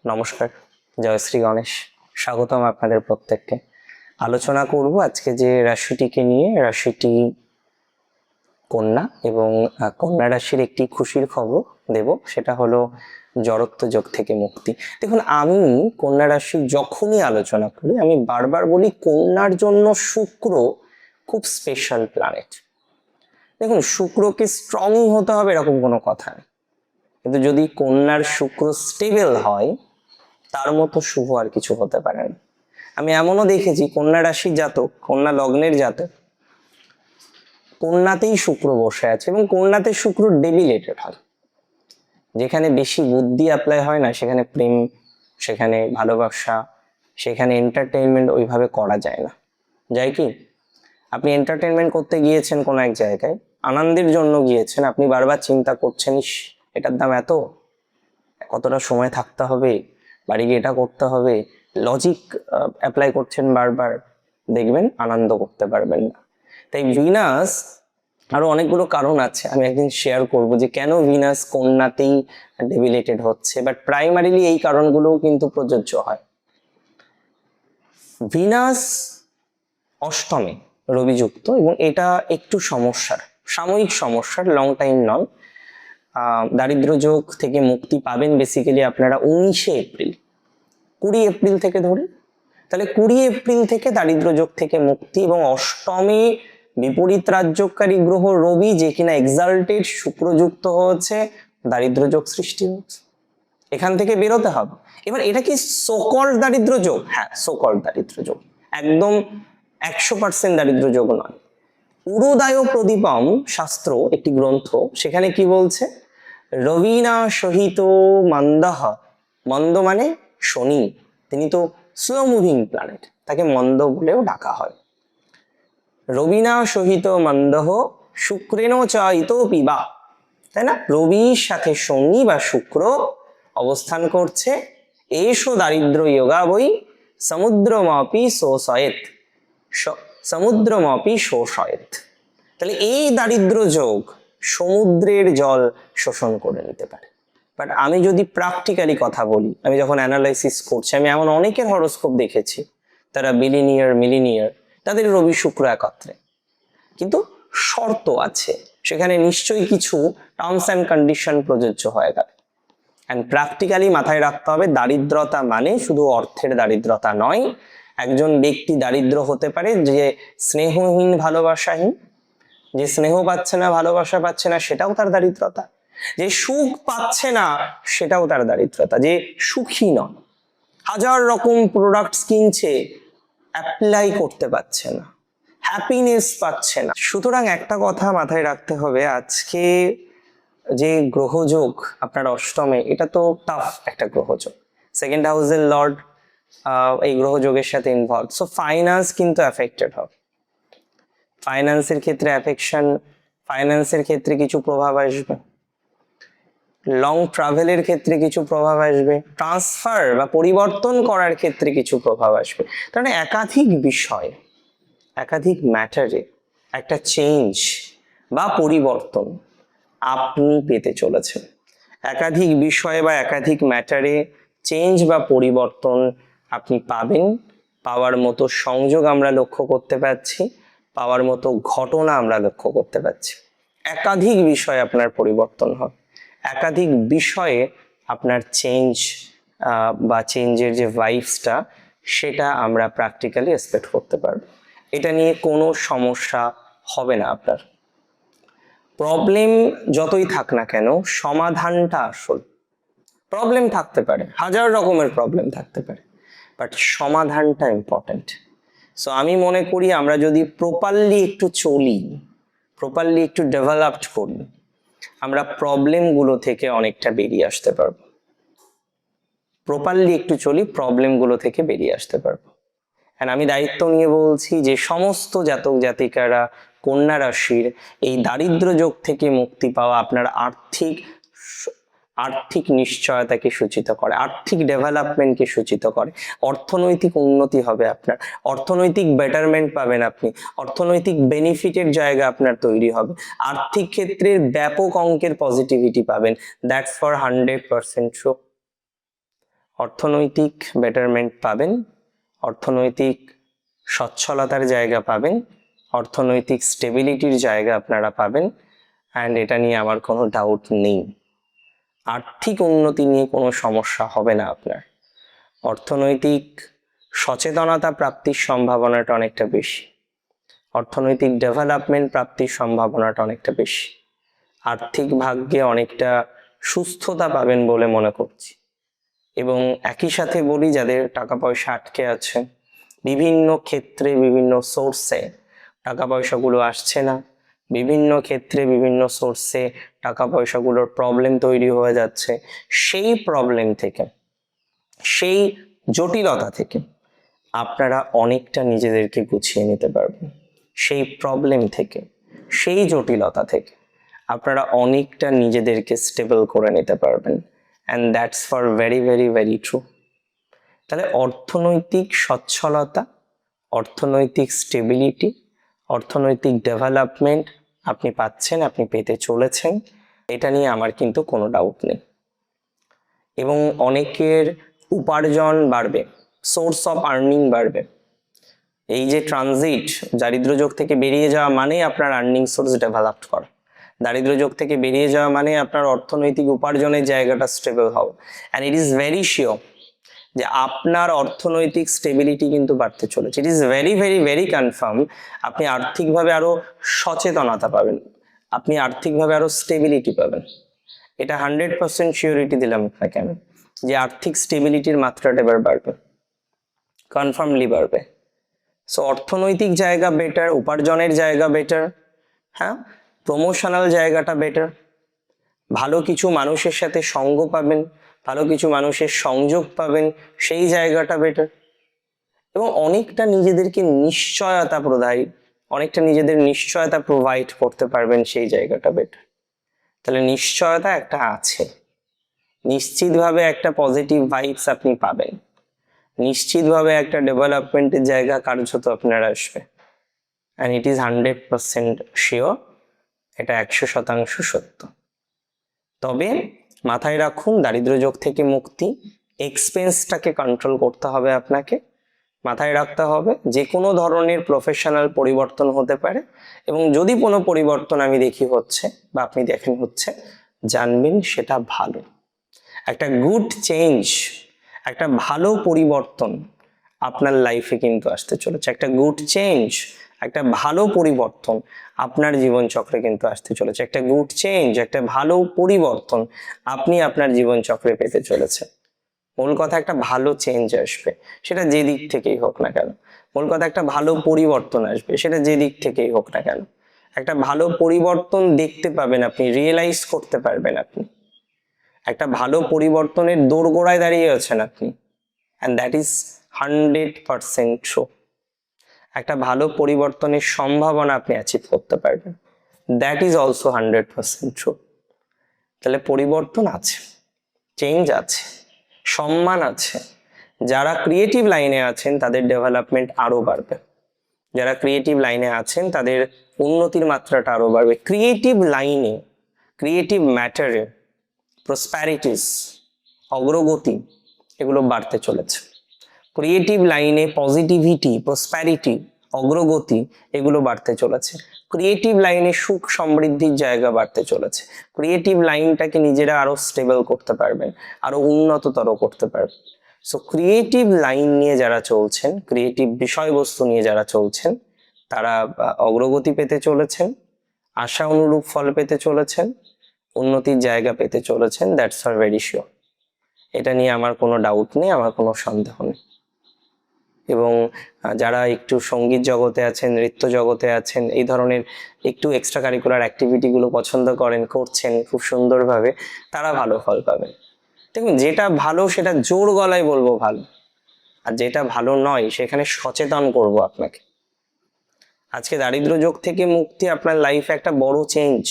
নমস্কার, জয় শ্রী গণেশ। স্বাগতম আপনাদের প্রত্যেককে। আলোচনা করব আজকে যে রাশিটিকে নিয়ে, রাশিটি কন্যা, এবং কন্যা রাশির একটি খুশির খবর দেব, সেটা হলো জড়ত্ব যোগ থেকে মুক্তি। দেখুন, আমি কন্যা রাশির যখনই আলোচনা করি আমি বারবার বলি কন্যার জন্য শুক্র খুব স্পেশাল প্ল্যানেট। দেখুন, শুক্রকে স্ট্রং হতে হবে এরকম কোনো কথা নেই, কিন্তু যদি কন্যার শুক্র স্টেবল হয় তার মতো শুভ আর কিছু হতে পারে না। আমি এমনও দেখেছি কন্যা রাশির জাতক, কন্যা লগ্নের জাতক, কন্যাতেই শুক্র বসে আছে এবং কন্যাতে শুক্র ডেবিলেটেড হয়। যেখানে বেশি বুদ্ধি অ্যাপ্লাই হয় না সেখানে প্রেম, সেখানে ভালোবাসা, সেখানে এন্টারটেইনমেন্ট ওইভাবে করা যায় না। যায় কি? আপনি এন্টারটেইনমেন্ট করতে গিয়েছেন কোনো এক জায়গায়, আনন্দের জন্য গিয়েছেন, আপনি বারবার চিন্তা করছেন, ইস এটার দাম এত, কতটা সময় থাকতে হবে, বাড়ি গিয়ে এটা করতে হবে, লজিক অ্যাপ্লাই করছেন বারবার, দেখবেন আনন্দ করতে পারবেন না। তাই ভিনাস, আরো অনেকগুলো কারণ আছে, আমি একদিন শেয়ার করব যে কেন ভিনাস কন্যাতেই ডেবিলেটেড হচ্ছে, বাট প্রাইমারিলি এই কারণগুলোও কিন্তু প্রযোজ্য হয়। ভিনাস অষ্টমে রবিযুক্ত এবং এটা একটু সমস্যার, সাময়িক সমস্যার, লং টাইম নয়। দারিদ্র যোগ থেকে মুক্তি পাবেন বেসিক্যালি আপনারা 19শে এপ্রিল, 20 এপ্রিল থেকে ধরে, তাহলে 20 এপ্রিল থেকে দারিদ্র যোগ থেকে মুক্তি। এবং অষ্টমে বিপরীত রাজ্যকারী গ্রহ রবি, যে কিনা এক্সাল্টেড শুক্রযুক্ত হচ্ছে, দারিদ্র যোগ সৃষ্টি হচ্ছে, এখান থেকে বেরোতে হবে। এবার এটা কি সোকল দারিদ্র যোগ? হ্যাঁ, সোকল দারিদ্র যোগ, একদম 100% দারিদ্র যোগ নয়। উরোদায় প্রদীপম শাস্ত্র একটি গ্রন্থ, সেখানে কি বলছে? রবিনা সহিত মন্দহ, মন্দ মানে শনি, তিনি তো স্লো মুভিং প্ল্যানেট, তাকে মন্দ বলেও ডাকা হয়। রবিনা সহিত মন্দহ শুক্রেণ চাইতো পিবা, তাই না? রবির সাথে শনি বা শুক্র অবস্থান করছে। এসো দারিদ্র যোগা বই সমুদ্রমাপি শোষয়েত, সমুদ্রমাপি শোষয়েত। তাহলে এই দারিদ্র যোগ সমুদ্রের জল শোষণ করে নিতে পারে। বাট আমি যদি প্র্যাকটিক্যালি কথা বলি, আমি যখন অ্যানালাইসিস করছি, আমি এমন অনেকের হরোস্কোপ দেখেছি, তারা বিলিনিয়ার মিলিনিয়ার, তাদের রবি শুক্র একত্রে, কিন্তু শর্ত আছে, সেখানে নিশ্চয়ই কিছু টার্মস অ্যান্ড কন্ডিশন প্রযোজ্য হয়ে গেল। অ্যান্ড প্র্যাকটিক্যালি মাথায় রাখতে হবে, দারিদ্রতা মানে শুধু অর্থের দারিদ্রতা নয়। একজন ব্যক্তি দারিদ্র হতে পারে যে স্নেহহীন, ভালোবাসাহীন, যে স্নেহ পাচ্ছে না, ভালোবাসা পাচ্ছে না, সেটাও তার দারিদ্রতা। যে সুখ পাচ্ছে না, সেটাও তার দারিদ্রতা। যে সুখী নয়, হাজার রকম প্রোডাক্টস কিনছে, অ্যাপ্লাই করতে পারছে না, হ্যাপিনেস পাচ্ছে না। সুতরাং একটা কথা মাথায় রাখতে হবে, আজকে যে গ্রহযোগ আপনার অষ্টমে, এটা তো টাফ একটা গ্রহযোগ, সেকেন্ড হাউসের লর্ড এই গ্রহযোগের সাথে ইনভলভ, সো ফাইন্যান্স কিন্তু অ্যাফেক্টেড হবে। ফাইন্যান্সের ক্ষেত্রে অ্যাফেকশন, ফাইন্যান্সের ক্ষেত্রে কিছু প্রভাব আসবে, লং ট্রাভেলের ক্ষেত্রে কিছু প্রভাব আসবে, ট্রান্সফার বা পরিবর্তন করার ক্ষেত্রে কিছু প্রভাব আসবে। কারণ একাধিক বিষয়, একাধিক ম্যাটারে একটা চেঞ্জ বা পরিবর্তন আপনি পেতে চলেছেন। একাধিক বিষয় বা একাধিক ম্যাটারে চেঞ্জ বা পরিবর্তন আপনি পাবেন, পাওয়ার মতো সংযোগ আমরা লক্ষ্য করতে পারছি, পাওয়ার মতো ঘটনা আমরা লক্ষ্য করতে পারছি। একাধিক বিষয়ে আপনার পরিবর্তন হবে, একাধিক বিষয়ে আপনার চেঞ্জ বা চেঞ্জের যে ভাইবসটা, সেটা আমরা প্র্যাকটিক্যালি এক্সপেক্ট করতে পারবো। এটা নিয়ে কোনো সমস্যা হবে না আপনার। প্রবলেম যতই থাক না কেন, সমাধানটা আসল। প্রবলেম থাকতে পারে, হাজার রকমের প্রবলেম থাকতে পারে, বাট সমাধানটা ইম্পর্টেন্ট। সো আমি মনে করি আমরা যদি প্রপারলি একটু চলি, প্রপারলি একটু ডেভেলপড করি, আমরা প্রবলেমগুলো থেকে অনেকটা বেরিয়ে আসতে পারবো। প্রপারলি একটু চলি, প্রবলেমগুলো থেকে বেরিয়ে আসতে পারবো। আর আমি দায়িত্ব নিয়ে বলছি যে সমস্ত জাতক জাতিকারা কন্যা রাশির এই দারিদ্র যোগ থেকে মুক্তি পাওয়া আপনার আর্থিক নিশ্চয়তাকে সূচিত করে, আর্থিক ডেভেলপমেন্টকে সূচিত করে। অর্থনৈতিক উন্নতি হবে আপনার, অর্থনৈতিক বেটারমেন্ট পাবেন আপনি, অর্থনৈতিক বেনিফিটের জায়গা আপনার তৈরি হবে, আর্থিক ক্ষেত্রে ব্যাপক অঙ্কের পজিটিভিটি পাবেন। That's for 100% true. অর্থনৈতিক বেটারমেন্ট পাবেন, অর্থনৈতিক সচ্ছলতার জায়গা পাবেন, অর্থনৈতিক স্টেবিলিটির জায়গা আপনারা পাবেন, অ্যান্ড এটা নিয়ে আমার কোনো ডাউট নেই। আর্থিক উন্নতি নিয়ে কোনো সমস্যা হবে না আপনার। অর্থনৈতিক সচেতনতা প্রাপ্তির সম্ভাবনাটা অনেকটা বেশি, অর্থনৈতিক ডেভেলপমেন্ট প্রাপ্তির সম্ভাবনাটা অনেকটা বেশি, আর্থিক ভাগ্যে অনেকটা সুস্থতা পাবেন বলে মনে করছি। এবং একই সাথে বলি, যাদের টাকা পয়সা আটকে আছে, বিভিন্ন ক্ষেত্রে বিভিন্ন সোর্সে টাকা পয়সাগুলো আসছে না, বিভিন্ন ক্ষেত্রে বিভিন্ন সোর্সে টাকা পয়সাগুলোর প্রবলেম তৈরি হয়ে যাচ্ছে, সেই প্রবলেম থেকে, সেই জটিলতা থেকে আপনারা অনেকটা নিজেদেরকে গুছিয়ে নিতে পারবেন। সেই প্রবলেম থেকে, সেই জটিলতা থেকে আপনারা অনেকটা নিজেদেরকে স্টেবল করে নিতে পারবেন, and that's for very very very true. তাহলে অর্থনৈতিক সচ্ছলতা, অর্থনৈতিক স্টেবিলিটি, অর্থনৈতিক ডেভেলপমেন্ট আপনি পাচ্ছেন, আপনি পেতে চলেছেন, এটা নিয়ে আমার কিন্তু কোনো ডাউট নেই। এবং অনেকের উপার্জন বাড়বে, সোর্স অফ আর্নিং বাড়বে। এই যে ট্রানজিট, দারিদ্র্যযোগ থেকে বেরিয়ে যাওয়া মানে আপনার আর্নিং সোর্স ডেভেলপ করা, দারিদ্র্যযোগ থেকে বেরিয়ে যাওয়া মানে আপনার অর্থনৈতিক উপার্জনের জায়গাটা স্টেবল হওয়া, and it is very sure যে আপনার অর্থনৈতিক স্টেবিলিটি কিন্তু বাড়তে চলেছে। It is very very very confirm আপনি আর্থিকভাবে আরো সচেতনতা পাবেন, আপনি আর্থিকভাবে আরো স্টেবিলিটি পাবেন। এটা 100% শিওরিটি দিলাম আপনাকে আমি, যে আর্থিক স্টেবিলিটির মাত্রাটা এবার বাড়বে, কনফার্মলি বাড়বে। সো অর্থনৈতিক জায়গা বেটার, উপার্জনের জায়গা বেটার, হ্যাঁ, প্রমোশনাল জায়গাটা বেটার, ভালো কিছু মানুষের সাথে সঙ্গ পাবেন, ভালো কিছু মানুষের সংযোগ পাবেন, সেই জায়গাটা বেটার। এবং অনেকটা নিজেদেরকে নিশ্চয়তা অনেকটা নিজেদের নিশ্চয়তা প্রোভাইড করতে পারবেন, সেই জায়গাটা বেটার। তাহলে নিশ্চয়তা একটা আছে, নিশ্চিতভাবে একটা পজিটিভ ভাইবস আপনি পাবেন, নিশ্চিতভাবে একটা ডেভেলপমেন্টের জায়গা কার্যত আপনার আসবে, অ্যান্ড ইট ইজ 100% শিওর, এটা 100% সত্য। তবে মাথায় রাখুন, দারিদ্র্যযোগ থেকে মুক্তি, এক্সপেন্সটাকে কন্ট্রোল করতে হবে আপনাকে, মাথায় রাখতে হবে যে কোনো ধরনের প্রফেশনাল পরিবর্তন হতে পারে, এবং যদি কোনো পরিবর্তন আমি দেখি হচ্ছে বা আপনি দেখেন হচ্ছে, জানবেন সেটা ভালো, একটা গুড চেঞ্জ, একটা ভালো পরিবর্তন আপনার লাইফে কিন্তু আসতে চলেছে। একটা গুড চেঞ্জ, একটা ভালো পরিবর্তন আপনার জীবনচক্রে কিন্তু আসতে চলেছে। একটা গুড চেঞ্জ, একটা ভালো পরিবর্তন আপনি আপনার জীবনচক্রে পেতে চলেছে। মূল কথা, একটা ভালো চেঞ্জ আসবে, সেটা যে দিক থেকেই হোক না কেন। মূল কথা, একটা ভালো পরিবর্তন আসবে, সেটা যে দিক থেকেই হোক না কেন। একটা ভালো পরিবর্তন দেখতে পাবেন আপনি, রিয়েলাইজ করতে পারবেন আপনি, একটা ভালো পরিবর্তনের দোরগোড়ায় দাঁড়িয়ে আছেন আপনি, অ্যান্ড দ্যাট ইজ 100% ট্রু। একটা ভালো পরিবর্তনের সম্ভাবনা আপনি অ্যাচিভ করতে পারবেন, দ্যাট ইজ অলসো 100% ট্রু। তাহলে পরিবর্তন আছে, চেঞ্জ আছে, সম্মান আছে। যারা ক্রিয়েটিভ লাইনে আছেন তাদের ডেভেলপমেন্ট আরো বাড়বে, যারা ক্রিয়েটিভ লাইনে আছেন তাদের উন্নতির মাত্রাটা আরো বাড়বে। ক্রিয়েটিভ লাইনে, ক্রিয়েটিভ ম্যাটারে প্রসপ্যারিটিস, অগ্রগতি, এগুলো বাড়তে চলেছে। ক্রিয়েটিভ লাইনে পজিটিভিটি, প্রসপ্যারিটি, অগ্রগতি, এগুলো বাড়তে চলেছে। ক্রিয়েটিভ লাইনে সুখ সমৃদ্ধির জায়গা বাড়তে চলেছে। ক্রিয়েটিভ লাইনটাকে নিজেরা আরো স্টেবল করতে পারবেন, আরো উন্নততর করতে পারবেন। সো ক্রিয়েটিভ লাইন নিয়ে যারা চলছেন, ক্রিয়েটিভ বিষয়বস্তু নিয়ে যারা চলছেন, তারা অগ্রগতি পেতে চলেছেন, আশা অনুরূপ ফল পেতে চলেছেন, উন্নতির জায়গা পেতে চলেছেন, দ্যাটস ফর ভেরি শিওর। এটা নিয়ে আমার কোনো ডাউট নেই, আমার কোনো সন্দেহ নেই। এবং যারা একটু সঙ্গীত জগতে আছেন, নৃত্য জগতে আছেন, এই ধরনের একটু এক্সট্রা কারিকুলার অ্যাক্টিভিটিগুলো পছন্দ করেন, করছেন খুব সুন্দরভাবে, তারা ভালো ফল পাবেন। দেখুন, যেটা ভালো সেটা জোর গলায় বলবো ভালো, আর যেটা ভালো নয় সেখানে সচেতন করব আপনাকে। আজকে দারিদ্র্যযোগ থেকে মুক্তি আপনার লাইফে একটা বড় চেঞ্জ,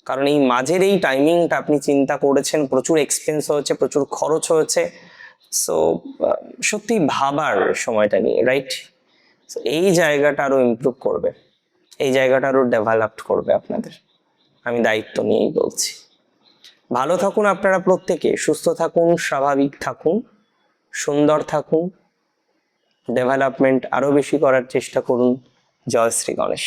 কারণ এই মাঝের এই টাইমিংটা আপনি চিন্তা করেছেন, প্রচুর এক্সপেন্স হয়েছে, প্রচুর খরচ হয়েছে। সো সত্যি ভাবার সময়টা নিয়ে, রাইট? এই জায়গাটা আরো ইমপ্রুভ করবে, এই জায়গাটা আরো ডেভেলপড করবে আপনাদের, আমি দায়িত্ব নিয়েই বলছি। ভালো থাকুন আপনারা প্রত্যেকে, সুস্থ থাকুন, স্বাভাবিক থাকুন, সুন্দর থাকুন, ডেভেলপমেন্ট আরো বেশি করার চেষ্টা করুন। জয় শ্রী গণেশ।